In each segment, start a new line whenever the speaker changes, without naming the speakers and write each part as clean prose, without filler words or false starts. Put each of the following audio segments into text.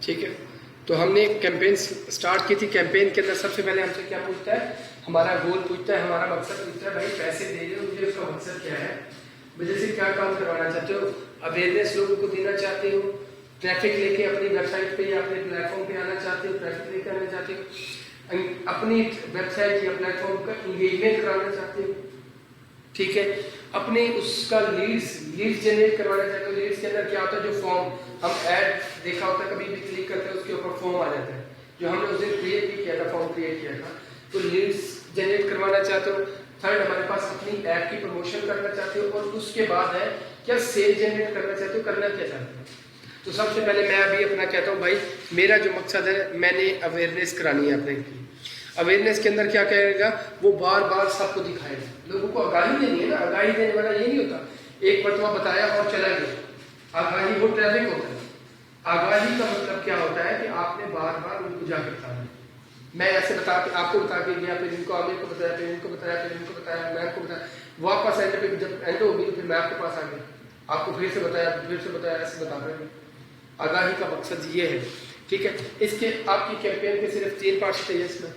ठीक है, तो हमने कैंपेन स्टार्ट की थी। कैंपेन के अंदर सबसे पहले हमसे क्या पूछता है, हमारा गोल पूछता है, हमारा मकसद पूछता है। भाई पैसे दे रहे हो मुझे, उसका मकसद क्या है, मुझे से क्या काम करवाना चाहते हो, अवेयरनेस लोगों को देना चाहते हो, ट्रैफिक लेके अपनी वेबसाइट पे या अपने प्लेटफॉर्म पे आना चाहते हो, ट्रैफिक लेके आना चाहते हो, अपनी वेबसाइट या प्लेटफॉर्म का इंगेजमेंट कराना चाहते हो, ठीक है, अपने उसका लीड्स जनरेट करवाना चाहते हो। लीड्स के अंदर क्या होता है, जो फॉर्म हम ऐड देखा होता है, कभी भी क्लिक करते हैं उसके ऊपर फॉर्म आ जाता है, जो हमने उस दिन क्रिएट भी किया था, फॉर्म क्रिएट किया था, तो लीड्स जनरेट करवाना चाहते हो। थर्ड, हमारे पास अपनी ऐप की प्रमोशन करना चाहते हो, और उसके बाद है क्या, सेल जनरेट करना चाहते हो, करना क्या चाहते हो। तो सबसे पहले मैं अभी अपना कहता हूँ, भाई मेरा जो मकसद है, मैंने अवेयरनेस करानी है अपने की। अवेयरनेस के अंदर क्या करेगा, वो बार बार सबको दिखाएगा, लोगों को आगाही देनी है ना। आगाही देने वाला ये नहीं होता एक मरतबा बताया और चला गया। आगाही वो ट्रैफिक होता है। आगाही का मतलब क्या होता है कि आपने बार बार उनको जाकर बताना। मैं ऐसे बता के आपको बता के गया, फिर इनको आगे को बताया, फिर इनको बताया, फिर इनको बताया, मैं आपको बताया, वापस एंड पे जब एंड होगी तो फिर मैं आपके पास आ गया, आपको फिर से बताया, ऐसे बता रहे हैं। आगाही का मकसद ये है, ठीक है। इसके आपकी कैंपेन के सिर्फ 3 पार्ट चाहिए इसमें।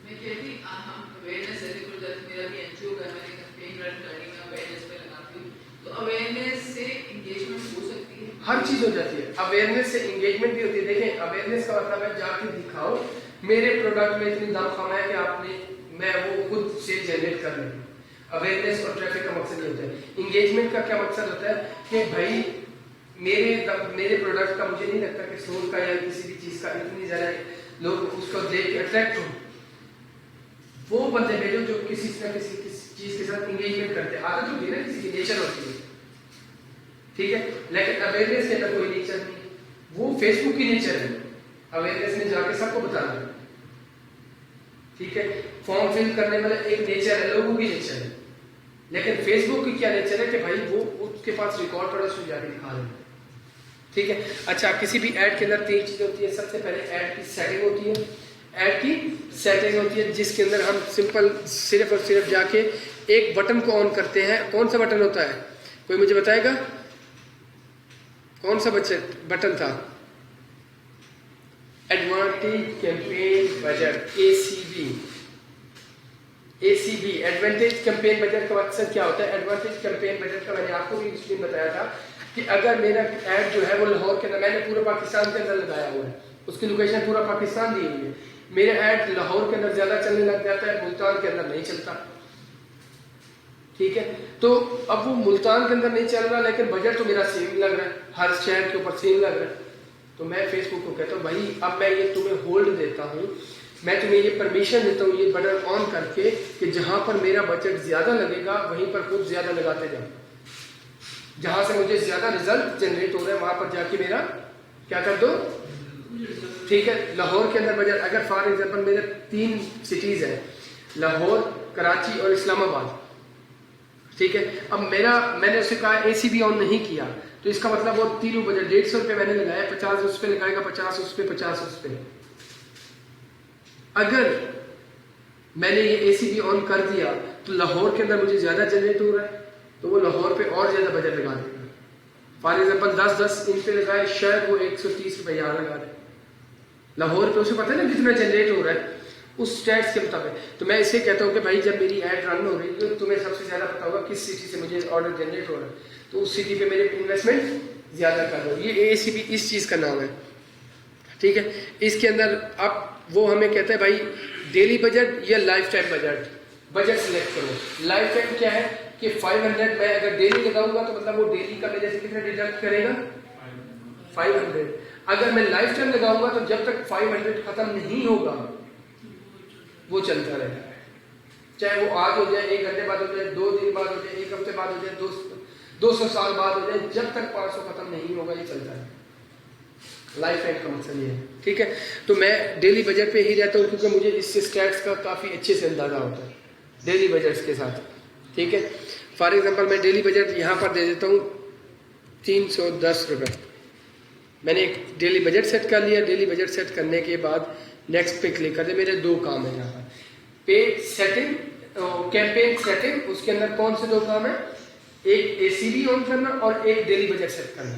मैं कहती हम अवेयरनेस ऐसे कुछ मेरा भी एनजीओ का मैंने कैंपेन रन करनी है, अवेयरनेस पे लगाती हूं, तो अवेयरनेस से एंगेजमेंट हो सकती है,
हर चीज हो जाती है। अवेयरनेस से एंगेजमेंट भी होती है। देखें, अवेयरनेस का मतलब है जाके दिखाओ मेरे प्रोडक्ट में इतनी दम खाना है कि आपने, मैं वो खुद से जनरेट कर लूँ। अवेयरनेस और ट्रैफिक का मकसद ये होता है। एंगेजमेंट का क्या मकसद होता है कि भाई मेरे प्रोडक्ट का मुझे नहीं लगता कि सोल का या किसी भी चीज का इतनी ज्यादा लोग उसको देख के अट्रैक्ट हो। वो बंदे भेजो जो किसी चीज के साथ इंगेजमेंट करते हैं। आदत होती है ना, किसी की नेचर होती है, ठीक है। लेकिन अवेयरनेस के अंदर कोई नेचर नहीं, वो फेसबुक की नेचर है। अवेयरनेस में जाके सबको बताना, ठीक है। फॉर्म फिल करने वाला एक नेचर है, लोगों की नेचर है। लेकिन फेसबुक की क्या नेचर है कि भाई वो उसके पास रिकॉर्ड पड़ा, उसको जाके दिखा रहे हैं, ठीक है। अच्छा, किसी भी ऐड के अंदर 3 चीजें होती है। सबसे पहले ऐड की सेटिंग होती है, ऐड की सेटिंग होती है जिसके अंदर हम सिंपल सिर्फ और सिर्फ जाके एक बटन को ऑन करते हैं। कौन सा बटन होता है, कोई मुझे बताएगा कौन सा बटन था? Advantage campaign budget, ACB, advantage campaign budget का मकसद क्या होता है? एडवांटेज कैंपेन बजट का मैंने आपको भी इसलिए बताया था कि अगर मेरा ऐड जो है वो लाहौर के अंदर, मैंने पूरे पाकिस्तान के अंदर लगाया हुआ है, उसकी लोकेशन पूरा पाकिस्तान दी हुई है, मेरा ऐड लाहौर के अंदर ज्यादा चलने लग जाता है, मुल्तान के अंदर नहीं चलता, ठीक है। तो अब वो मुल्तान के अंदर नहीं चल रहा, लेकिन बजट तो मेरा सेम लग रहा है, हर शहर के ऊपर सेम लग रहा है। तो मैं फेसबुक को कहता हूँ, भाई अब मैं ये तुम्हें होल्ड देता हूँ, मैं तुम्हें ये परमिशन देता हूँ, ये बटन ऑन करके कि जहां पर मेरा बजट ज्यादा लगेगा वहीं पर खुद ज्यादा लगाते जाओ। जहां से मुझे ज्यादा रिजल्ट जनरेट हो रहा है वहां पर जाके मेरा क्या कर दो, ठीक है। लाहौर के अंदर बजट, अगर फॉर एग्जांपल मेरे 3 सिटीज है, लाहौर, कराची और इस्लामाबाद, ठीक है। अब मैंने उसे कहा ACB ऑन नहीं किया, तो इसका मतलब वो तीनों बजट 150 रुपये मैंने लगाया, 50 उस पे लगाएगा, 50 उस पे, 50 उस पे। अगर मैंने ये ACB ऑन कर दिया तो लाहौर के अंदर मुझे ज्यादा जनरेट हो रहा है, तो वो लाहौर पे और ज्यादा बजट लगा देगा। फॉर एग्जाम्पल 10 इन पे लगाए, शायद वो 130 रुपये यहाँ लगा दे लाहौर पे, उसे पता है ना कितना जनरेट हो रहा है उस स्टैट्स के मुताबिक। तो मैं इसे कहता हूँ कि भाई जब मेरी ऐड रन हो रही है तो तुम्हें सबसे ज्यादा पता होगा किस सिटी से मुझे ऑर्डर जनरेट हो रहा है, तो उस सिटी पे मेरे इन्वेस्टमेंट ज्यादा कर रहा हूँ। ये ACB इस चीज का नाम है, ठीक है। इसके अंदर अब वो हमें कहता है भाई डेली बजट या लाइफ टाइम बजट सिलेक्ट करो। लाइफ टाइम क्या है कि 500 मैं अगर डेली लगाऊंगा तो मतलब वो डेली का मेरे से कितना डिडक्ट करेगा, 500। अगर मैं लाइफ टाइम लगाऊंगा तो जब तक 500 खत्म नहीं होगा वो चलता रहेगा, चाहे वो आज हो जाए, 1 घंटे बाद हो जाए, 2 दिन बाद हो जाए, 1 हफ्ते बाद हो जाए, 200 साल बाद हो जाए, जब तक 500 खत्म नहीं होगा ये चलता है। लाइफ टाइम का मकसद ये है, ठीक है। तो मैं डेली बजट पे ही रहता हूँ क्योंकि मुझे इससे स्टैट्स का काफी अच्छे से अंदाजा होता है डेली बजट्स के साथ, ठीक है। फॉर एग्जांपल मैं डेली बजट यहाँ पर दे देता हूँ 310 रुपये। मैंने एक डेली बजट सेट कर लिया। डेली बजट सेट करने के बाद नेक्स्ट पे क्लिक कर दे। मेरे 2 काम है यहाँ पर, पेज सेटिंग, कैंपेन सेटिंग, उसके अंदर कौन से 2 काम है, एक ACB ऑन करना और एक डेली बजट सेट करना।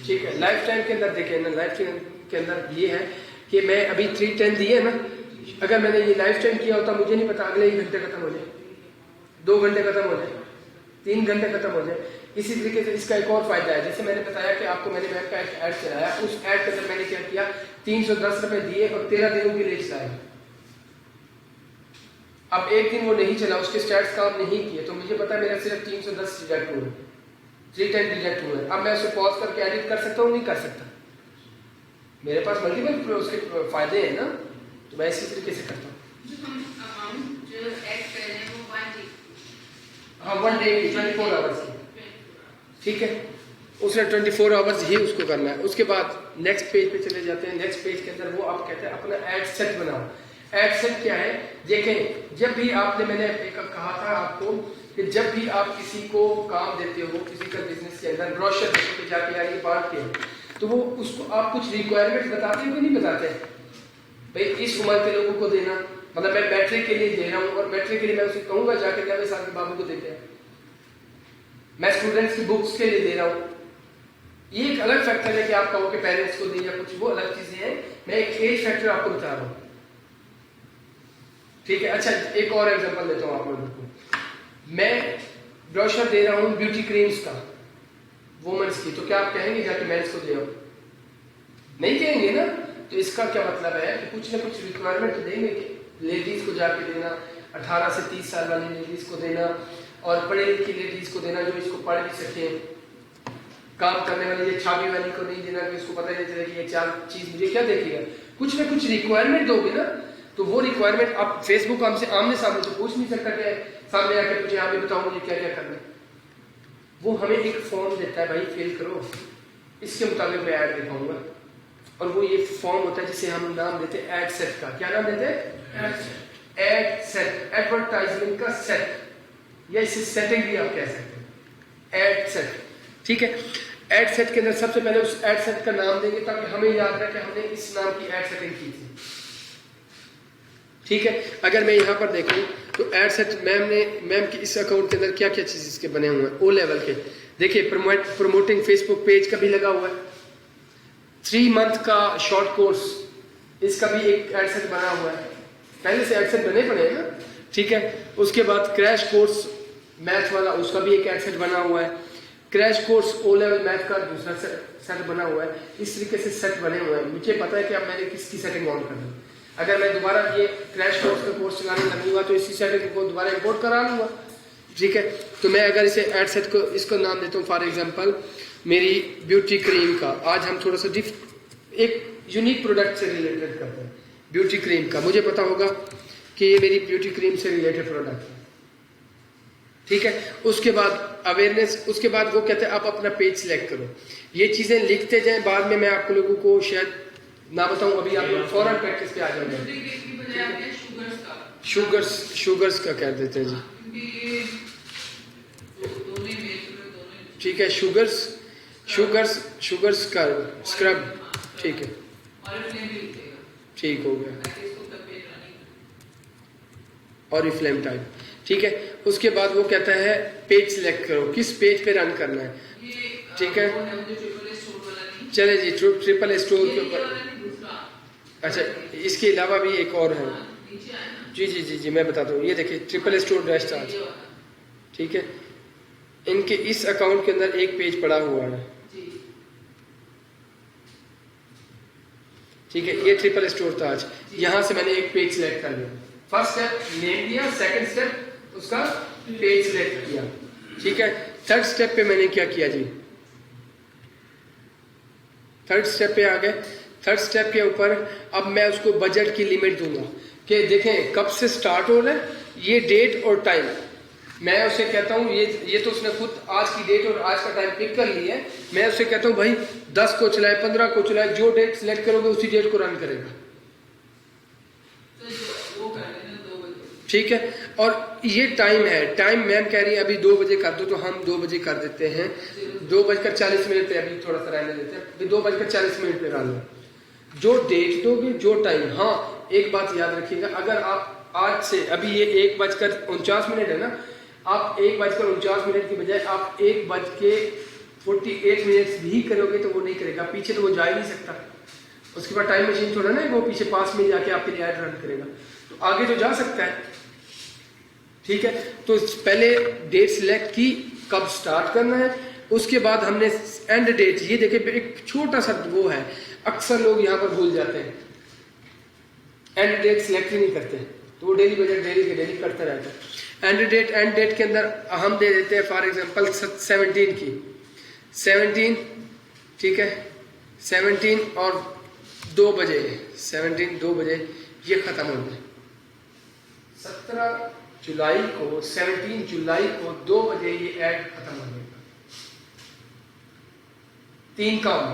ठीक है, लाइफ टाइम के अंदर देखें ना, लाइफ टाइम के अंदर ये है कि मैं अभी 310 दिए ना, अगर मैंने ये लाइफ टाइम किया होता मुझे नहीं पता अगले 1 घंटे खत्म हो जाए, 2 घंटे खत्म हो जाए, 3 घंटे खत्म हो जाए। इसी तरीके से इसका एक और फायदा है, जैसे मैंने बताया कि आपको मैंने बैंक का एक ऐड चलाया, उस ऐड के अंदर मैंने क्या किया, 310 रुपए दिए और 13 दिनों के लिए चलाया। अब एक दिन वो नहीं चला, उसके स्टैट्स काम नहीं किए, तो मुझे पता है मेरा सिर्फ 310 रिजेक्ट हुआ, 310 रिजेक्ट हुआ। अब मैं उसे पॉज करके एडिट कर सकता हूँ, नहीं कर सकता, मेरे पास मल्टीपल उसके फायदे हैं ना, तो मैं इसी तरीके से करता हूँ।
जो हम अमाउंट जो ऐड कर रहे हैं वो 1 डे,
हाँ 1 डे की 24 आवर्स की, ठीक है, उसने 24 आवर्स ही उसको करना है। उसके बाद नेक्स्ट पेज पे चले जाते हैं। नेक्स्ट पेज के अंदर वो आप कहते हैं अपना एड सेट बनाओ। एड सेट क्या है, देखें जब भी आपने, मैंने एक कहा था आपको कि जब भी आप किसी को काम देते हो फिजिकल बिजनेस के अंदर, ब्रोशर पे जाके आगे बांट के, तो वो उसको आप कुछ रिक्वायरमेंट बताते हो कि नहीं बताते? भाई इस उम्र के लोगों को देना, मतलब मैं मैट्रिक के लिए दे रहा हूँ और मैट्रिक के लिए मैं उसे कहूंगा जाके 90 साल के बाबू को देते हैं, मैं स्टूडेंट्स की बुक्स के लिए दे रहा हूँ। ये एक अलग फैक्टर है कि आप कहो कि पेरेंट्स को दें या कुछ, वो अलग चीजें हैं। मैं एक एज फैक्टर आपको बता रहा हूँ, ठीक है। अच्छा एक और एग्जांपल देता हूँ आप लोगों को, मैं ब्रोशर दे रहा हूँ ब्यूटी क्रीम्स का, वुमेन्स की, तो क्या आप कहेंगे जाके मेंस को दे आओ? नहीं कहेंगे ना। तो इसका क्या मतलब है कि कुछ ना कुछ रिक्वायरमेंट देंगे कि लेडीज को जाके देना, 18 से 30 साल वाली लेडीज को देना, और पढ़े लिखी लेडीज को देना जो इसको पढ़ भी सके, काम करने वाली ये छाबी वाली को नहीं देना कि उसको पता ही नहीं चले कि ये 4 चीज मुझे क्या देखेगा। कुछ ना कुछ रिक्वायरमेंट दोगे ना, तो वो रिक्वायरमेंट आप फेसबुक हमसे आमने सामने तो पूछ नहीं सकता कि सामने आकर मुझे आप भी बताओ मुझे क्या क्या करना है। वो हमें एक फॉर्म देता है, भाई फिल करो, इसके मुताबिक मैं ऐड दिखाऊंगा, और वो ये फॉर्म होता है जिसे हम नाम देते हैं एड सेट का। क्या नाम देते हैं? एड सेट, एडवर्टाइजमेंट का सेट, या इसे सेटिंग भी आप कह सकते हैं, एड सेट, ठीक है। एड सेट के अंदर सबसे पहले उस एड सेट का नाम देंगे ताकि हमें याद रहे कि हमने इस नाम की एड सेटिंग की थी, ठीक है। अगर मैं यहाँ पर देखूं तो एड सेट मैम की इस अकाउंट के अंदर क्या क्या चीज इसके बने हुए हैं, ओ लेवल के। देखिए प्रमोटिंग फेसबुक पेज का भी लगा हुआ है, 3 मंथ का शॉर्ट कोर्स, इसका भी एक एड सेट बना हुआ है, पहले से एड सेट बने पड़े हैं ना, ठीक है। उसके बाद क्रैश कोर्स मैथ वाला, उसका भी एक एड सेट बना हुआ है। Crash course O level math का दूसरा सेट बना हुआ है। इस तरीके से सेट बने हुए हैं। मुझे पता है कि अब मैंने किसकी सेटिंग ऑन करनी है। अगर मैं दोबारा ये क्रैश कोर्स का कोर्स चलाने लगूंगा तो इसी सेटिंग को दोबारा इंपोर्ट करा लूंगा, ठीक है। तो मैं अगर इसे एड सेट को, इसको नाम देता हूँ फॉर एग्जांपल मेरी ब्यूटी क्रीम का। आज हम थोड़ा सा एक यूनिक प्रोडक्ट से रिलेटेड करते हैं, ब्यूटी क्रीम का। मुझे पता होगा कि ये मेरी ब्यूटी क्रीम से रिलेटेड प्रोडक्ट है, ठीक है। उसके बाद अवेयरनेस, उसके बाद वो कहते हैं आप अपना पेज सिलेक्ट करो। ये चीजें लिखते जाएं, बाद में मैं आप लोगों को शायद ना बताऊं, अभी आप लोग फौरन प्रैक्टिस पे आ जाएंगे। शुगर्स का कह देते हैं जी, ठीक है। शुगर्स का स्क्रब, ठीक है, ठीक हो गया, और फ्लेम टाइप, ठीक है। उसके बाद वो कहता है पेज सिलेक्ट करो, किस पेज पे रन करना है, ठीक है। चले जी ट्रिपल स्टोर के ऊपर। अच्छा इसके अलावा भी एक और है, जी जी जी जी मैं बताता हूँ। ये देखिए ट्रिपल स्टोर डैश चार्ज, ठीक है। इनके इस अकाउंट के अंदर एक पेज पड़ा हुआ है, ठीक है। ये ट्रिपल स्टोर ताज, यहाँ से मैंने एक पेज सिलेक्ट कर लिया। फर्स्ट स्टेप नेम दिया, सेकंड स्टेप उसका पेज सिलेक्ट किया, ठीक है। थर्ड स्टेप पे मैंने क्या किया जी, थर्ड स्टेप पे आ गए। थर्ड स्टेप के ऊपर अब मैं उसको बजट की लिमिट दूंगा कि देखें कब से स्टार्ट हो रहा है, ये डेट और टाइम। मैं उसे कहता हूँ ये तो उसने खुद आज की डेट और आज का टाइम पिक कर लिया है। मैं उसे कहता हूँ भाई 10 को चलाए, 15 को चलाए, जो डेट सिलेक्ट करोगे उसी डेट को रन करेगा, ठीक है। और ये टाइम है, टाइम मैम कह रही है अभी 2 बजे कर दो, तो हम 2 बजे कर देते हैं। 2:40 पे अभी थोड़ा सा रहने देते हैं, 2:40 पे कर लो। जो डेट दोगे, जो टाइम, हाँ एक बात याद रखिएगा, अगर आप आज से अभी ये 1:49 है ना, आप 1:49 की बजाय आप 1:50 48 मिनट्स भी करोगे तो वो नहीं करेगा, पीछे तो वो जा ही नहीं सकता। उसके बाद टाइम मशीन थोड़ा ना वो पीछे पास में जाके आपके लिए ऐड रन करेगा, तो आगे तो जा सकता है। ठीक है, तो पहले डेट सिलेक्ट की कब स्टार्ट करना है, उसके बाद हमने एंड डेट, ये देखिए एक छोटा सा वो है, अक्सर लोग यहाँ पर भूल जाते हैं, एंड डेट सिलेक्ट ही नहीं करते, तो वो डेली बजट डेली के डेली करते रहते हैं। एंड डेट के अंदर हम दे देते हैं फॉर एग्जांपल 17 की, 17, ठीक है, 17 और 2 बजे, 17 2 बजे ये खत्म हो गया। 17 जुलाई को 17 जुलाई को 2 बजे ये ऐड खत्म हो गया। 3 काम,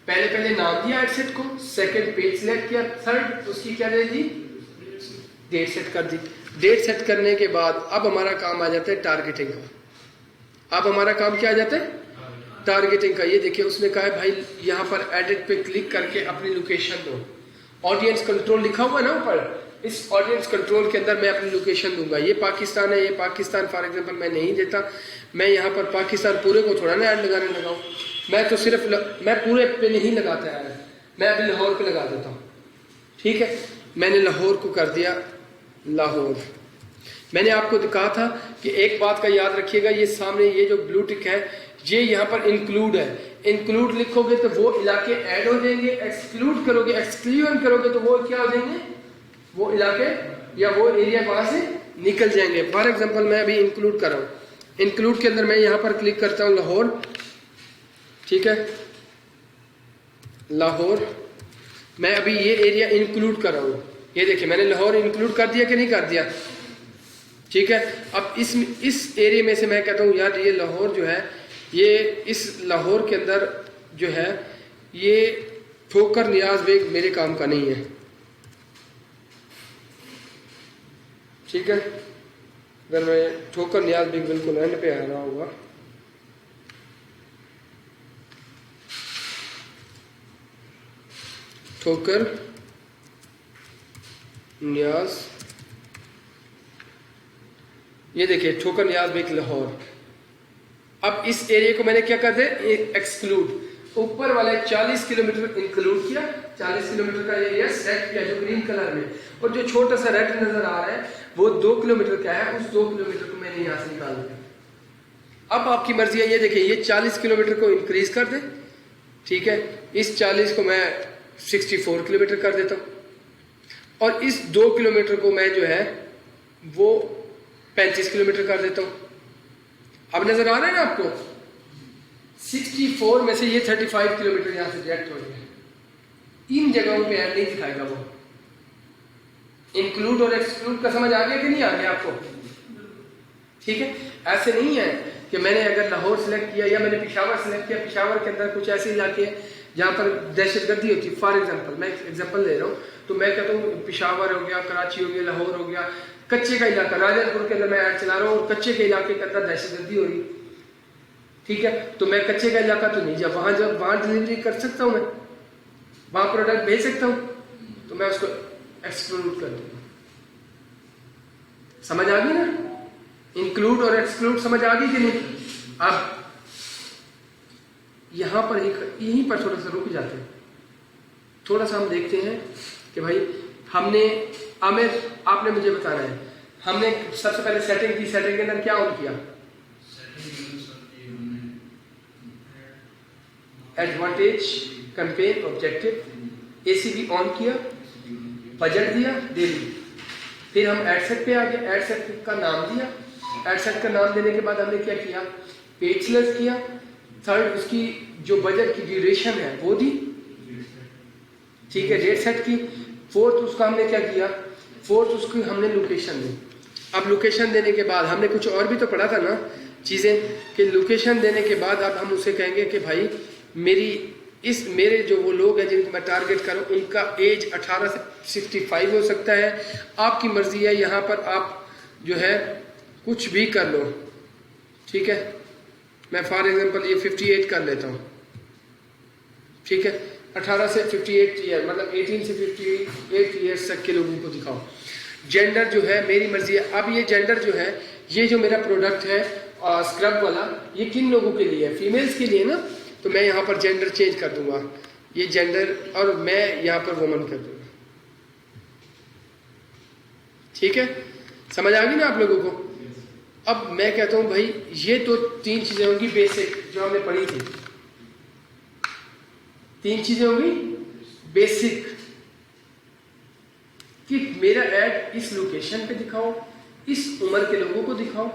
पहले नाम दिया एड सेट को, सेकंड पेज सिलेक्ट किया, थर्ड उसकी क्या दे दी, डेट सेट कर दी। डेट सेट करने के बाद अब हमारा काम आ जाता है टारगेटिंग का। अब हमारा काम क्या आ जाता है, टारगेटिंग का। ये देखिए उसने कहा है भाई यहाँ पर एडिट पे क्लिक करके अपनी लोकेशन दो, ऑडियंस कंट्रोल लिखा हुआ है ना ऊपर, इस ऑडियंस कंट्रोल के अंदर मैं अपनी लोकेशन दूंगा। ये पाकिस्तान है, ये पाकिस्तान फॉर एग्जांपल मैं नहीं देता, मैं यहाँ पर पाकिस्तान पूरे को थोड़ा ना ऐड लगाने लगाऊं, मैं तो सिर्फ मैं पूरे पे नहीं लगाता ऐड, मैं अभी लाहौर पे लगा देता हूँ। ठीक है, मैंने लाहौर को कर दिया लाहौर। मैंने आपको कहा था कि एक बात का याद रखिएगा, ये सामने ये जो ब्लू टिक है ये यहाँ पर इंक्लूड है, इंक्लूड लिखोगे तो वो इलाके ऐड हो जाएंगे, एक्सक्लूड करोगे, एक्सक्लूजन करोगे तो वो क्या हो जाएंगे, वो इलाके या वो एरिया वहां से निकल जाएंगे। फॉर एग्जांपल मैं अभी इंक्लूड कर रहा हूँ, इंक्लूड के अंदर मैं यहाँ पर क्लिक करता हूँ लाहौर, ठीक है, लाहौर, मैं अभी ये एरिया इंक्लूड कर रहा हूँ। ये देखिए मैंने लाहौर इंक्लूड कर दिया कि नहीं कर दिया, ठीक है। अब इस एरिया में से मैं कहता हूँ यार ये लाहौर जो है, ये इस लाहौर के अंदर जो है ये ठोकर नियाज बेग मेरे काम का नहीं है, ठीक है। अगर मैं ठोकर नियाज बेग बिल्कुल एंड पे आ रहा होगा, ठोकर नियाज, ये देखिए ठोकर नियाज बेग लाहौर। अब इस एरिया को मैंने क्या कर दिया, एक्सक्लूड, ऊपर वाले 40 किलोमीटर इंक्लूड किया, 40 किलोमीटर का एरिया सेट किया जो ग्रीन कलर में, और जो छोटा सा रेड नजर आ रहा है वो 2 किलोमीटर का है, उस 2 किलोमीटर को मैंने यहां से निकाल दिया। अब आपकी मर्जी है, ये देखिए ये 40 किलोमीटर को इंक्रीज कर दे, ठीक है, इस 40 को मैं 64 किलोमीटर कर देता हूं, और इस 2 किलोमीटर को मैं जो है वो 35 किलोमीटर कर देता हूं। अब नजर आ रहा है ना आपको, 64 में से ये 35 किलोमीटर यहां से रिजेक्ट हो गया, इन जगहों पे ऐड नहीं दिखाएगा वो। इंक्लूड और एक्सक्लूड का समझ आ गया कि नहीं आ गया आपको, ठीक है। ऐसे नहीं है कि मैंने अगर लाहौर सिलेक्ट किया या मैंने पेशावर सिलेक्ट किया, पेशावर के अंदर कुछ ऐसे इलाके हैं जहां पर दहशतगर्दी होती है, फॉर एग्जांपल मैं एग्जांपल दे रहा हूं, तो मैं कहता हूँ पेशावर हो गया, कराची हो गया, लाहौर हो गया, कच्चे का इलाका, राजनपुर के अंदर मैं ऐड चला रहा हूँ और कच्चे के इलाके के अंदर दहशतगर्दी हो रही, ठीक है, तो मैं कच्चे का इलाका तो नहीं, जब वहां डिलीवरी कर सकता हूं, मैं वहां प्रोडक्ट भेज सकता हूं, तो मैं उसको एक्सक्लूड कर दूंगा। समझ आ गई ना, इंक्लूड और एक्सक्लूड समझ आ गई कि नहीं। अब यहां पर यहीं पर थोड़ा सा रुक जाते हैं, थोड़ा सा हम देखते हैं कि भाई हमने आमिर आपने मुझे बताना है, हमने सबसे पहले सेटिंग की, सेटिंग के अंदर क्या ऑन किया, advantage, campaign, objective, ACB on किया, बजट दिया डेली, फिर हम एडसेट पे आ गए, एडसेट का नाम दिया, एडसेट का नाम देने के बाद हमने क्या किया, पेज सिलेक्ट किया, थर्ड उसकी जो बजट की ड्यूरेशन है वो दी, ठीक है, डेट सेट की, फोर्थ उसका हमने क्या किया, फोर्थ उसकी हमने लोकेशन दी। अब लोकेशन देने के बाद हमने कुछ और भी तो पढ़ा था ना चीजें, कि लोकेशन देने के बाद अब हम उसे कहेंगे कि भाई मेरे जो वो लोग हैं जिनको मैं टारगेट करूं उनका एज 18 से 65 हो सकता है, आपकी मर्जी है, यहाँ पर आप जो है कुछ भी कर लो, ठीक है। मैं फॉर एग्जांपल ये 58 कर लेता हूँ, ठीक है, 18 से 58 ईयर मतलब 18 से 58 ईयर्स तक के लोगों को दिखाओ। जेंडर जो है मेरी मर्जी है। अब ये जेंडर जो है, ये जो मेरा प्रोडक्ट है स्क्रब वाला, ये किन लोगों के लिए है? फीमेल्स के लिए ना। तो मैं यहाँ पर जेंडर चेंज कर दूंगा, ये जेंडर, और मैं यहाँ पर वुमन कर दूंगा। ठीक है, समझ आ गई ना आप लोगों को? अब मैं कहता हूं भाई ये तो 3 चीजें होंगी बेसिक जो हमने पढ़ी थी। 3 चीजें होंगी बेसिक कि मेरा ऐड इस लोकेशन पे दिखाओ, इस उम्र के लोगों को दिखाओ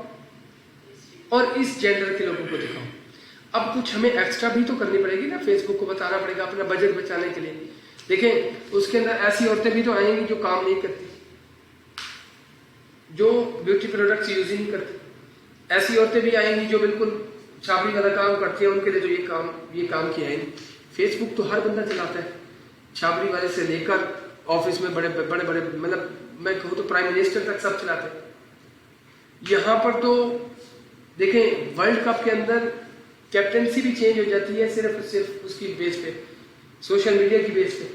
और इस जेंडर के लोगों को दिखाओ। अब कुछ हमें एक्स्ट्रा भी तो करनी पड़ेगी ना, फेसबुक को बताना पड़ेगा अपना बजट बचाने के लिए। देखें उसके अंदर ऐसी औरतें भी तो आएंगी जो काम नहीं करती, जो ब्यूटी प्रोडक्ट्स यूज ही नहीं करती। ऐसी औरतें भी आएंगी जो बिल्कुल छापड़ी वाला काम करती है, उनके लिए तो ये काम किया है नहीं। फेसबुक तो हर बंदा चलाता है, छापड़ी वाले से लेकर ऑफिस में बड़े बड़े बड़े, मतलब मैं कहूँ तो प्राइम मिनिस्टर तक सब चलाते हैं। यहाँ पर तो देखें वर्ल्ड कप के अंदर कैप्टनसी भी चेंज हो जाती है सिर्फ उसकी बेस पे, सोशल मीडिया की बेस पे।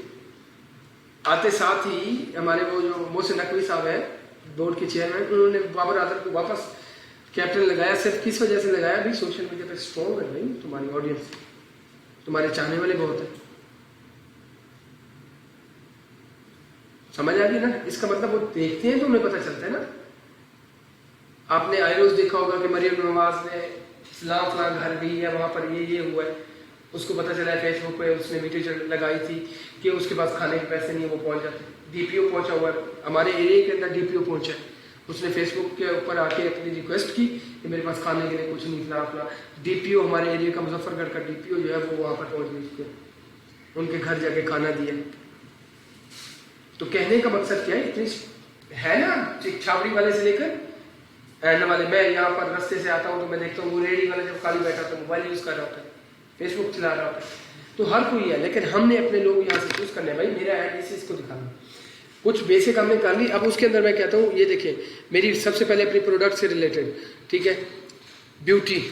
आते साथ ही हमारे वो जो मोहसिन नकवी साहब है बोर्ड के चेयरमैन, उन्होंने बाबर आजम को वापस कैप्टन लगाया। सिर्फ किस वजह से लगाया? भी सोशल मीडिया पे स्ट्रॉन्ग है भाई तुम्हारी ऑडियंस, तुम्हारे चाहने वाले बहुत है। समझ आ गई ना? इसका मतलब वो देखते हैं तो उन्हें पता चलता है ना। आपने आयरोज देखा होगा कि मरियम नवाज ने फलां घर गई है, वहां पर ये हुआ है, उसको पता चला है फेसबुक पे, उसने वीडियो लगाई थी कि उसके पास खाने के पैसे नहीं है, वो पहुंच जाते। डीपीओ पहुंचा हुआ है, हमारे एरिया के अंदर डीपीओ पहुंचा है, उसने फेसबुक के ऊपर आके अपनी रिक्वेस्ट की कि मेरे पास खाने के लिए कुछ नहीं, फला। डीपीओ हमारे एरिया का मुजफ्फरगढ़ का डीपीओ जो है वो वहां पर पहुंच गई, उनके घर जाके खाना दिया। तो कहने का मकसद क्या है, इतनी है ना, छावड़ी वाले से लेकर एंड वाले। मैं यहाँ पर रास्ते से आता हूँ तो मैं देखता हूँ वो रेडी वाला जब खाली बैठा तो मोबाइल यूज कर रहा होता है, फेसबुक चला रहा होता है। तो हर कोई है, लेकिन हमने अपने लोग यहाँ से चूज करने भाई मेरा ऐड इसको दिखाना। कुछ बेसिक हमने कर ली। अब उसके अंदर मैं कहता हूँ ये देखिए मेरी सबसे पहले अपनी प्रोडक्ट से रिलेटेड, ठीक है, ब्यूटी।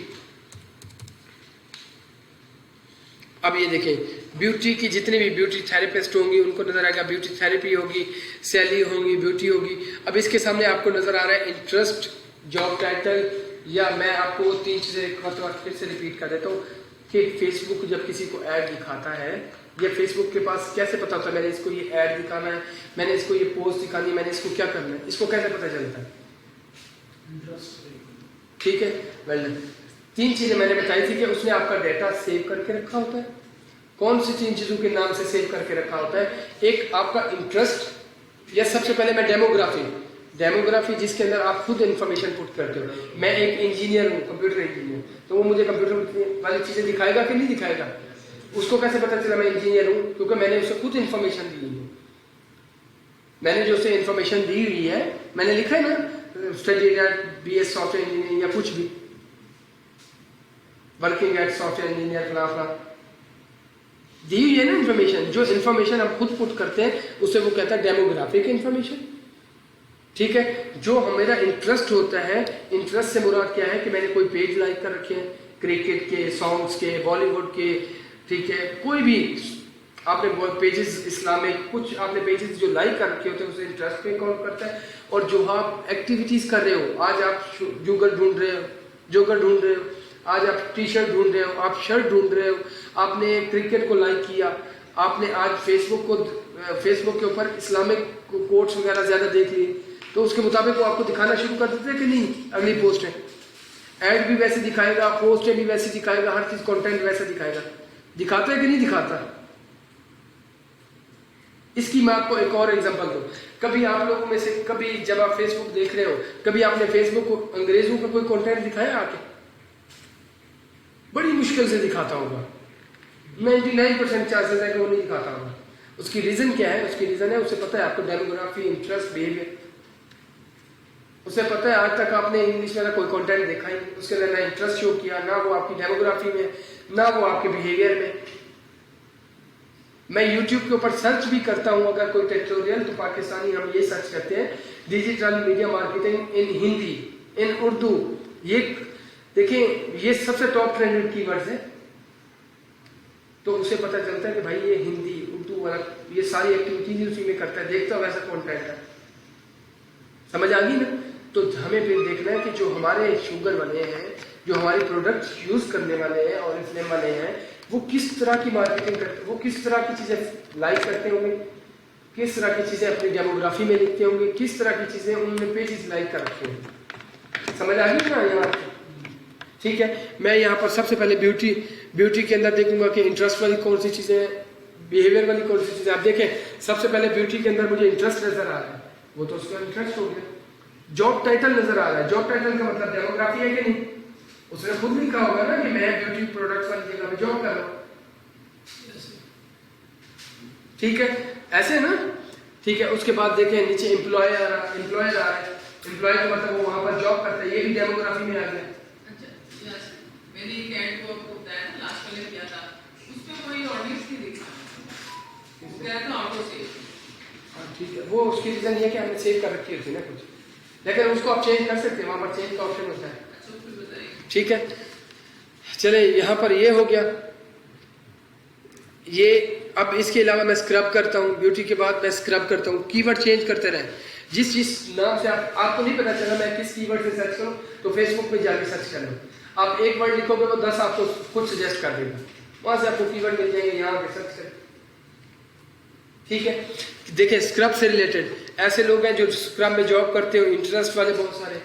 अब ये देखें ब्यूटी की जितने भी ब्यूटी थेरेपिस्ट होंगी उनको नजर आएगा ब्यूटी थेरेपी होगी, सैली होंगी, ब्यूटी होगी। अब इसके सामने आपको नजर आ रहा है इंटरेस्ट, जॉब टाइटल, या मैं आपको 3 चीजें फिर से रिपीट कर देता हूँ कि फेसबुक जब किसी को ऐड दिखाता है, या फेसबुक के पास कैसे पता होता है मैंने इसको ये ऐड दिखाना है, मैंने इसको ये पोस्ट दिखानी है, मैंने इसको क्या करना है, इसको कैसे पता चलता है? ठीक है, वेल 3 चीजें मैंने बताई थी कि उसने आपका डेटा सेव करके रखा होता है। कौन सी 3 चीजों के नाम से सेव करके रखा होता है? एक आपका इंटरेस्ट, या सबसे पहले मैं डेमोग्राफी जिसके अंदर आप खुद इन्फॉर्मेशन पुट करते हो। मैं एक इंजीनियर हूँ, कंप्यूटर इंजीनियर, तो वो मुझे कंप्यूटर वाली चीजें दिखाएगा कि नहीं दिखाएगा? उसको कैसे पता चला मैं इंजीनियर हूँ? क्योंकि मैंने उसे खुद इन्फॉर्मेशन दी है। मैंने जो उसे इन्फॉर्मेशन दी हुई है, मैंने लिखा है ना study eight BS software engineer, या कुछ भी वर्किंग एट सॉफ्टवेयर इंजीनियर फला दी हुई है ना इन्फॉर्मेशन। जो इन्फॉर्मेशन हम खुद पुट करते हैं उसे वो कहता है डेमोग्राफिक इन्फॉर्मेशन। ठीक है, जो मेरा इंटरेस्ट होता है, इंटरेस्ट से मुराद क्या है कि मैंने कोई पेज लाइक कर रखे हैं, क्रिकेट के, सॉन्ग्स के, बॉलीवुड के, ठीक है, कोई भी आपने पेजेस इस्लामिक, कुछ आपने पेजेस जो लाइक कर रखे होते हैं उसे इंटरेस्ट पे काउंट करता है। और जो आप एक्टिविटीज कर रहे हो, आज आप जोगर ढूंढ रहे हो, आज आप टी-शर्ट ढूंढ रहे हो, आप शर्ट ढूंढ रहे हो, आपने क्रिकेट को लाइक किया, आपने आज फेसबुक के ऊपर इस्लामिक कोट्स वगैरह ज्यादा देख लिए, तो उसके मुताबिक वो आपको दिखाना शुरू कर देते हैं कि नहीं अगली पोस्ट है। ऐड भी वैसे दिखाएगा, पोस्ट भी वैसे दिखाएगा, हर चीज कंटेंट वैसे दिखाएगा। दिखाता है कि नहीं दिखाता? इसकी मैं आपको एक और एग्जांपल दूं। कभी आप लोगों में से कभी जब आप फेसबुक देख रहे हो, कभी आपने फेसबुक को अंग्रेजों का कोई कंटेंट दिखाया आके? बड़ी मुश्किल से दिखाता होगा, 99% चांसेस है कि वो नहीं दिखाता होगा। उसकी रीजन क्या है? उसकी रीजन है उसे पता है आपको डेमोग्राफी, इंटरेस्ट, बिहेवियर, उसे पता है आज तक आपने इंग्लिश वाला कोई कंटेंट देखा ही, उसके अंदर ना इंटरेस्ट शो किया, ना वो आपकी डेमोग्राफी में, ना वो आपके बिहेवियर में। मैं YouTube के ऊपर सर्च भी करता हूं अगर कोई ट्यूटोरियल, तो पाकिस्तानी हम ये सर्च करते हैं digital media marketing in Hindi, इन उर्दू। ये देखें ये सबसे टॉप ट्रेंडेड कीवर्ड्स है, तो उसे पता चलता है कि भाई ये हिंदी, उर्दू वाला, ये सारी एक्टिविटीज उसी में करता है, देखता है वैसा कंटेंट है। समझ आ गई ना? तो हमें फिर देखना है कि जो हमारे शुगर बने हैं, जो हमारे प्रोडक्ट यूज करने वाले हैं और इन्फ्लेम वाले हैं, वो किस तरह की मार्केटिंग करते, वो किस तरह की चीजें लाइक करते होंगे, किस तरह की चीजें अपनी डेमोग्राफी में लिखते होंगे, किस तरह की चीजें उन्होंने पेजेस लाइक कर रखे होंगे। समझ आ गई ना यहाँ? ठीक है, मैं यहाँ पर सबसे पहले ब्यूटी के अंदर देखूंगा कि इंटरेस्ट वाली कौन सी चीजें, बिहेवियर वाली कौन सी चीजें। आप देखें सबसे पहले ब्यूटी के अंदर मुझे इंटरेस्ट नजर आ रहा है, वो तो उसका इंटरेस्ट हो गया। जॉब टाइटल नजर आ रहा है, जॉब टाइटल का मतलब डेमोग्राफी है कि नहीं? उसने खुद लिखा होगा ना कि मैं ब्यूटी प्रोडक्ट्स वाली जगह में जॉब कर रहा हूँ। ठीक है, ऐसे ना? ठीक है, उसके बाद देखें नीचे एम्प्लॉयर आ रहा है, एम्प्लॉय का मतलब वो वहां पर जॉब करता है, ये भी डेमोग्राफी में आ गया।
मैंने एक ऐड को आपको बताया ना, लास्ट वाले किया था, उसमें कोई ऑडियंस नहीं दिखा, वो कह रहा था ऑटो सेव।
ठीक है, वो उसकी रीजन ये कि हमने सेव कर रखी होती है ना कुछ, लेकिन उसको आप चेंज कर सकते हैं, वहां पर चेंज का ऑप्शन होता है। ठीक है, चले यहाँ पर ये हो गया ये। अब इसके अलावा मैं स्क्रब करता हूँ, ब्यूटी के बाद मैं स्क्रब करता हूँ, कीवर्ड चेंज करते रहे। जिस नाम से आपको नहीं पता चला मैं किस कीवर्ड से सर्च करूँ, तो फेसबुक में जाके सर्च कर लो। आप एक वर्ड लिखोगे वो 10 आपको खुद सजेस्ट कर देगा, वहां से आपको कीवर्ड मिल जाएंगे, यहाँ पे सर्च करें। ठीक है, देखिए स्क्रब से रिलेटेड ऐसे लोग हैं जो स्क्रब में जॉब करते हो, इंटरेस्ट वाले बहुत सारे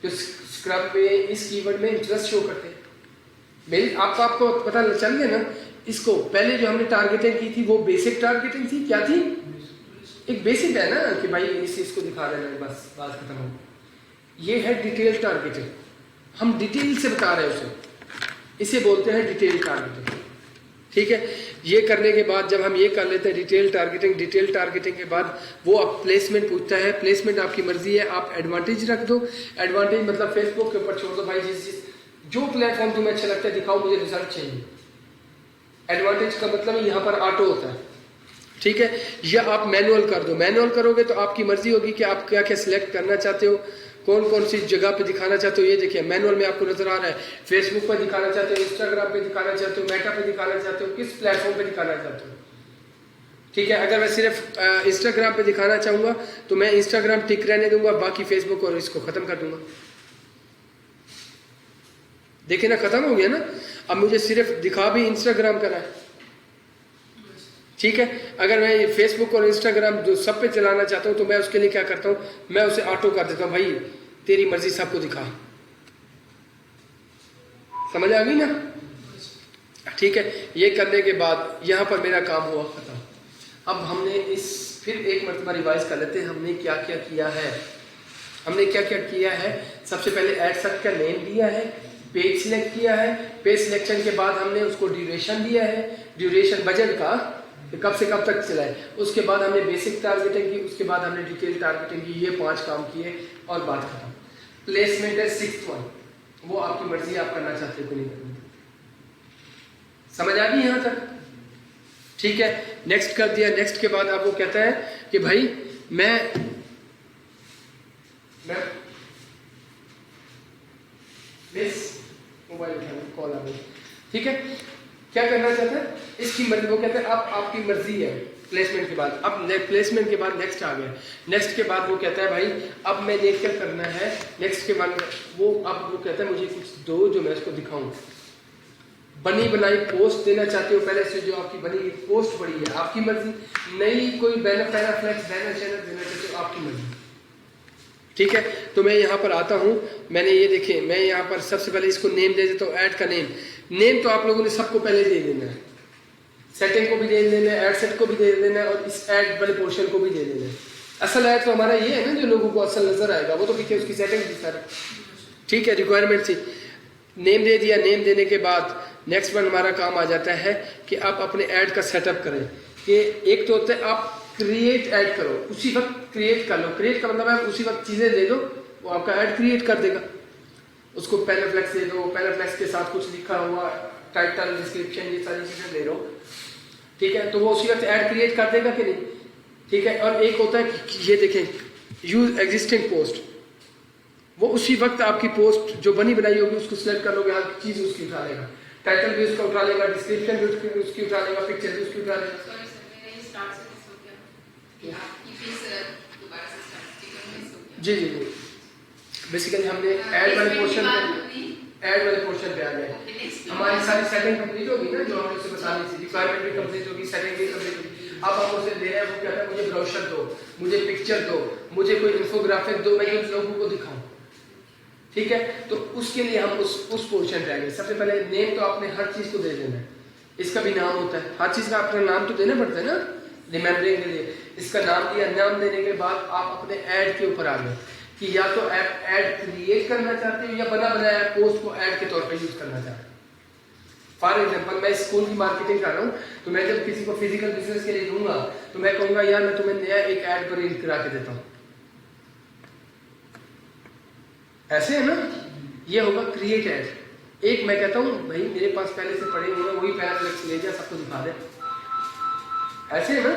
जो स्क्रब में इस कीवर्ड में इंटरेस्ट शो करते हैं। मेरी आपको पता चल गया ना? इसको पहले जो हमने टारगेटिंग की थी वो बेसिक टारगेटिंग थी, क्या थी? एक बेसिक है ना कि भाई इसको दिखा देना है, बस बात खत्म हो। ये है डिटेल टारगेटिंग, हम डिटेल से बता रहे हैं उसे, इसे बोलते हैं डिटेल टारगेटिंग। ठीक है, ये करने के बाद जब हम ये कर लेते हैं डिटेल टारगेटिंग के बाद वो अब प्लेसमेंट पूछता है। प्लेसमेंट आपकी मर्जी है, आप एडवांटेज रख दो। एडवांटेज मतलब फेसबुक के ऊपर छोड़ दो भाई, जो प्लेटफॉर्म तुम्हें अच्छा लगता है दिखाओ, मुझे रिजल्ट चाहिए। एडवांटेज का मतलब यहाँ पर ऑटो होता है। ठीक है, या आप मैनुअल कर दो। मैनुअल करोगे तो आपकी मर्जी होगी कि आप क्या क्या सिलेक्ट करना चाहते हो, कौन कौन सी जगह पे दिखाना चाहते हो। ये देखिए मैनुअल में आपको नजर आ रहा है, फेसबुक पे दिखाना चाहते हो, इंस्टाग्राम पे दिखाना चाहते हो, मेटा पे दिखाना चाहते हो, किस प्लेटफॉर्म पे दिखाना चाहते हो। ठीक है, अगर मैं सिर्फ इंस्टाग्राम पे दिखाना चाहूंगा तो मैं इंस्टाग्राम टिक रहने दूंगा, बाकी फेसबुक और इसको खत्म कर दूंगा। देखिए ना, खत्म हो गया ना। अब मुझे सिर्फ दिखा भी इंस्टाग्राम करना है। ठीक है, अगर मैं ये फेसबुक और इंस्टाग्राम जो सब पे चलाना चाहता हूं तो मैं उसके लिए क्या करता हूं, मैं उसे ऑटो कर देता हूं, भाई तेरी मर्जी सबको दिखा। समझ आ गई ना? ठीक है, ये करने के बाद यहां पर मेरा काम हुआ खत्म। अब हमने फिर एक मरतबा रिवाइज कर लेते हैं हमने क्या क्या किया है। हमने क्या क्या किया है, सबसे पहले एड सेट का नेम दिया है, पेज सिलेक्ट किया है, पेज सिलेक्शन के बाद हमने उसको ड्यूरेशन दिया है, ड्यूरेशन बजट का कब से कब तक चला है, उसके बाद हमने बेसिक टारगेटिंग की, उसके बाद हमने डिटेल टारगेटिंग की। ये 5 काम किए और बात खत्म। प्लेसमेंट है 6th वन, वो आपकी मर्जी, आप करना चाहते हो कि नहीं करना। समझ आ गई यहां तक? ठीक है, नेक्स्ट कर दिया। नेक्स्ट के बाद आपको कहता है कि भाई मैं मोबाइल कॉल आ गई। ठीक है, क्या करना चाहता है, इसकी मर्जी। वो कहते हैं अब आपकी मर्जी है। प्लेसमेंट के बाद अब प्लेसमेंट के बाद नेक्स्ट आ गया। नेक्स्ट के बाद वो कहता है भाई अब मैंने क्या करना है। नेक्स्ट के बाद वो कहता है मुझे कुछ दो जो मैं इसको दिखाऊं। बनी बनाई पोस्ट देना चाहते हो, पहले से जो आपकी बनी पोस्ट पड़ी है, आपकी मर्जी। नई कोई बैनर पैराफ्लेक्स बैनर चैनल देना चाहते हो, आपकी मर्जी। ठीक है, तो मैं यहाँ पर आता हूँ। मैंने ये देखे, मैं यहाँ पर सबसे पहले इसको नेम दे देता हूँ। ऐड का नेम तो आप लोगों ने सबको पहले दे देना है, सेटिंग को भी दे देना है, ऐड सेट को भी दे देना है, और इस ऐड वाले पोर्शन को भी दे देना है। असल ऐड तो हमारा ये है ना जो लोगों को असल नजर आएगा, वो तो पीछे उसकी सेटिंग भी सारी। ठीक है, रिक्वायरमेंट थी, नेम दे दिया। नेम देने के बाद नेक्स्ट वन हमारा काम आ जाता है कि आप अपने ऐड का सेटअप करें। कि एक तो होता है आप क्रिएट ऐड करो, उसी वक्त क्रिएट कर लो। क्रिएट का मतलब है उसी वक्त चीजें दे दो, वो आपका ऐड क्रिएट कर देगा। उसको पैराफ्लेक्स दे दो, पैराफ्लेक्स के साथ कुछ लिखा हुआ, टाइटल, डिस्क्रिप्शन, ये सारी चीजें दे दो। ठीक है, तो वो उसी वक्त ऐड क्रिएट कर देगा कि नहीं। ठीक है, और एक होता है कि ये देखें यूज एग्जिस्टिंग पोस्ट, वो उसी वक्त आपकी पोस्ट जो बनी बनाई होगी उसको सिलेक्ट कर लोगे, हर चीज उसकी उठा लेगा। टाइटल भी उसका उठा लेगा, डिस्क्रिप्शन भी उसकी उठा लेगा, पिक्चर भी उसकी उठा लेगा। जी जी जी, बेसिकली हमने ऐड वाले पोर्शन में ऐड वाले पोर्शन पे आ गए। हमारी सारी सेटिंग कंप्लीट होगी ना, जो हमने उसे बतानी थी, रिक्वायरमेंट भी कंप्लीट होगी, सेटिंग भी कंप्लीट होगी। अब हम उसे दे रहे हैं, वो कहता है मुझे ब्रोशर दो, मुझे पिक्चर दो, मुझे कोई इंफोग्राफिक दो, मैं इन लोगों को दिखाऊं। ठीक है, तो उसके लिए हम उस पोर्शन पे आएंगे। सबसे पहले नेम तो आपने हर चीज को दे देना है, इसका भी नाम होता है, हर चीज का अपना नाम तो देना पड़ता है ना रिमेम्बरिंग के लिए। इसका नाम दिया, नाम देने के बाद आप अपने ऐड के ऊपर आ गए कि या तो आप ऐड क्रिएट करना चाहते हो या बना बनाया पोस्ट को ऐड के तौर पे यूज करना चाहते हो। फॉर एग्जांपल मैं स्कूल की मार्केटिंग कर रहा हूँ, तो मैं जब किसी को फिजिकल बिजनेस के लिए दूंगा तो मैं कहूंगा यार मैं तुम्हें नया एक ऐड प्रिंट करा के देता हूँ, ऐसे है ना, ये होगा क्रिएट ऐड। एक मैं कहता हूँ भाई मेरे पास पहले से पड़े हुए वही पैराफ्लेक्स ले जा, सबको दिखा दे, ऐसे है ना,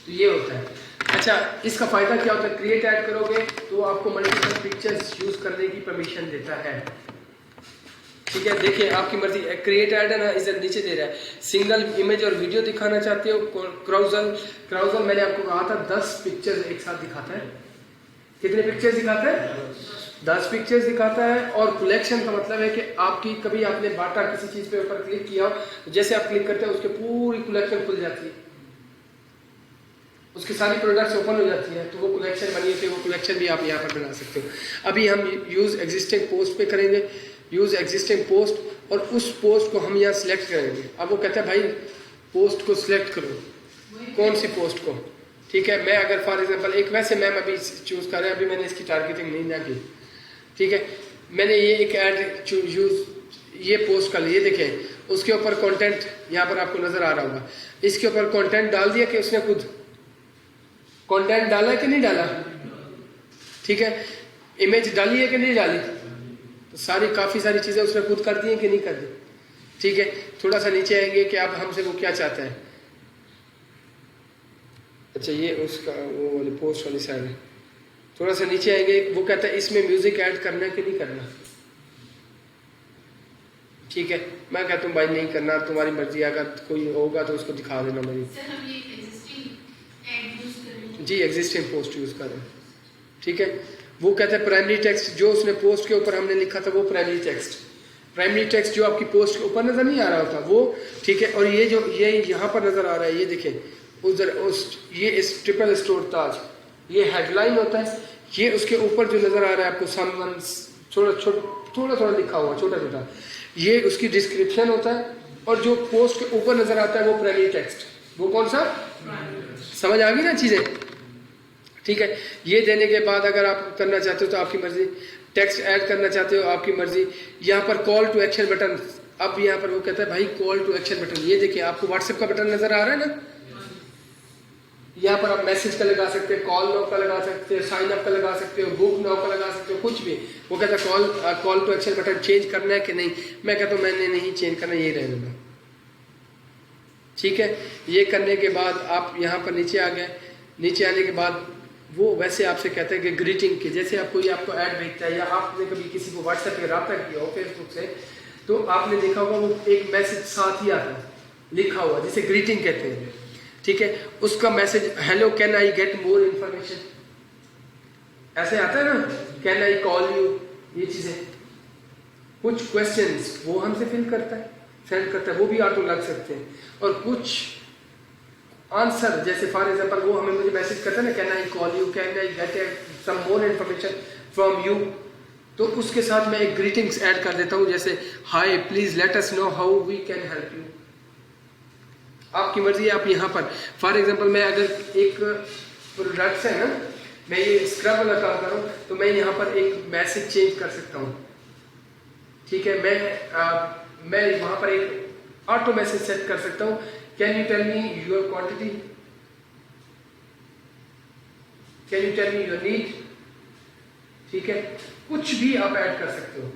तो ये होता है। अच्छा, इसका फायदा क्या होता है, क्रिएट ऐड करोगे तो आपको मल्टीपल पिक्चर्स यूज करने की परमिशन देता है। ठीक है, देखिए आपकी मर्जी, क्रिएट ऐड है ना, इधर नीचे दे रहा है सिंगल इमेज और वीडियो दिखाना चाहते हो, क्राउजल मैंने आपको कहा था 10 पिक्चर्स एक साथ दिखाता है। कितने पिक्चर्स दिखाता है? 10 पिक्चर्स दिखाता है। और कलेक्शन का मतलब है कि आपकी कभी आपने बाटा किसी चीज पे ऊपर क्लिक किया हो, जैसे आप क्लिक करते हैं उसके पूरी कलेक्शन खुल जाती है, उसकी सारी प्रोडक्ट्स ओपन हो जाती है, तो वो कलेक्शन बनी है, वो कलेक्शन भी आप यहाँ पर बना सकते हो। अभी हम यूज एग्जिस्टिंग पोस्ट पे करेंगे, यूज एग्जिस्टिंग पोस्ट, और उस पोस्ट को हम यहाँ सिलेक्ट करेंगे। अब वो कहता है भाई पोस्ट को सिलेक्ट करो, कौन सी पोस्ट को। ठीक है, मैं अगर फॉर एग्जांपल एक, वैसे मैम अभी चूज कर रहे हैं, अभी मैंने इसकी टारगेटिंग नहीं ना की। ठीक है, मैंने ये एक ऐड यूज ये पोस्ट कर लिया, देखें उसके ऊपर कंटेंट यहाँ पर आपको नजर आ रहा होगा, इसके ऊपर कंटेंट डाल दिया कि उसने खुद कंटेंट डाला है कि नहीं डाला। ठीक है, इमेज डाली है कि नहीं डाली, तो काफी सारी चीजें उसने खुद कर दी है कि नहीं कर दी। ठीक है, थोड़ा सा नीचे आएंगे कि आप हमसे वो क्या चाहता है। अच्छा, ये उसका वो वाली पोस्ट वाली साइड है, थोड़ा सा नीचे आएंगे, वो कहता है इसमें म्यूजिक ऐड करना है कि नहीं करना। ठीक है, मैं कहता हूँ भाई नहीं करना, तुम्हारी मर्जी, अगर कोई होगा तो उसको दिखा देना मेरी। जी एग्जिस्टिंग पोस्ट यूज कर रहे हैं। ठीक है, वो कहता है प्राइमरी टेक्स्ट, जो उसने पोस्ट के ऊपर हमने लिखा था वो प्राइमरी टेक्स्ट जो आपकी पोस्ट के ऊपर नजर नहीं आ रहा होता वो। ठीक है, और ये जो ये यहाँ पर नजर आ रहा है, ये देखें उधर ये इस ट्रिपल स्टोर ताज, ये हेडलाइन होता है, ये उसके ऊपर जो नजर आ रहा है आपको समवन थोड़ा लिखा हुआ छोटा, ये उसकी डिस्क्रिप्शन होता है, और जो पोस्ट के ऊपर नजर आता है वो प्राइमरी टेक्स्ट, वो कौन सा, समझ आ गई ना चीजें। ठीक है, ये देने के बाद अगर आप करना चाहते हो तो आपकी मर्जी, टेक्स्ट ऐड करना चाहते हो आपकी मर्जी। यहाँ पर कॉल टू एक्शन बटन, अब यहाँ पर वो कहता है भाई कॉल टू एक्शन बटन, ये देखिए आपको व्हाट्सएप का बटन नजर आ रहा है ना, यहाँ पर आप मैसेज का लगा सकते हो, कॉल नाउ का लगा सकते हो, साइन अप का लगा सकते हो, बुक नाउ का लगा सकते हो, कुछ भी। वो कहता है call to action button change करना है कि नहीं, मैं कहता हूँ मैंने नहीं चेंज करना, यही रहने दो। ठीक है, ये करने के बाद आप यहाँ पर नीचे आ गए, नीचे आने के बाद वो वैसे आपसे कहते हैं कि ग्रीटिंग के, जैसे आप कोई आपको ऐड भेजता है या आपने कभी किसी को व्हाट्सएप पे रब्ता किया हो फेसबुक से, तो आपने देखा होगा वो एक मैसेज साथ ही आता है लिखा हुआ, जिसे ग्रीटिंग कहते हैं। ठीक है, उसका message hello can I get more information, ऐसे आता है ना, कैन आई कॉल यू, ये चीजें कुछ क्वेश्चंस वो हमसे फिल करता है, सेंड करता है, वो भी ऑटो लग सकते हैं। और कुछ आंसर, जैसे फॉर एग्जांपल वो हमें मुझे मैसेज करता है ना, can I call you, can I get some more information from you, तो उसके साथ मैं एक ग्रीटिंग्स ऐड कर देता हूं, जैसे hi please let us know how we can help you. आपकी मर्जी है, आप यहाँ पर फॉर एग्जांपल मैं अगर एक प्रोडक्ट्स है ना, मैं ये स्क्रब वाला काम कर रहा हूँ, तो मैं यहाँ पर एक मैसेज चेंज कर सकता हूँ। ठीक है, मैं वहां पर एक ऑटो मैसेज सेट कर सकता हूँ, can you tell me your quantity, can you tell me your need. ठीक है, कुछ भी आप ऐड कर सकते हो।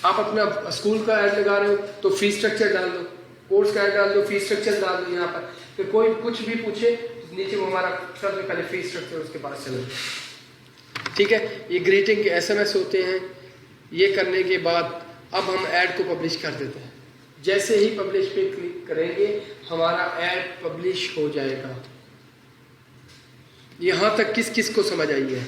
आप अपना स्कूल का ऐड लगा रहे हो तो फीस स्ट्रक्चर डाल दो, कोर्स का ऐड डाल दो, फीस स्ट्रक्चर डाल दो यहाँ पर, फिर कोई कुछ भी पूछे नीचे वो हमारा सबसे पहले फीस स्ट्रक्चर उसके पास चले। ठीक है, ये ग्रीटिंग के एसएमएस होते हैं। ये करने के बाद अब हम ऐड को पब्लिश कर देते हैं। जैसे ही पब्लिश पे क्लिक करेंगे हमारा ऐड पब्लिश हो जाएगा। यहां तक किस किस को समझ आई है?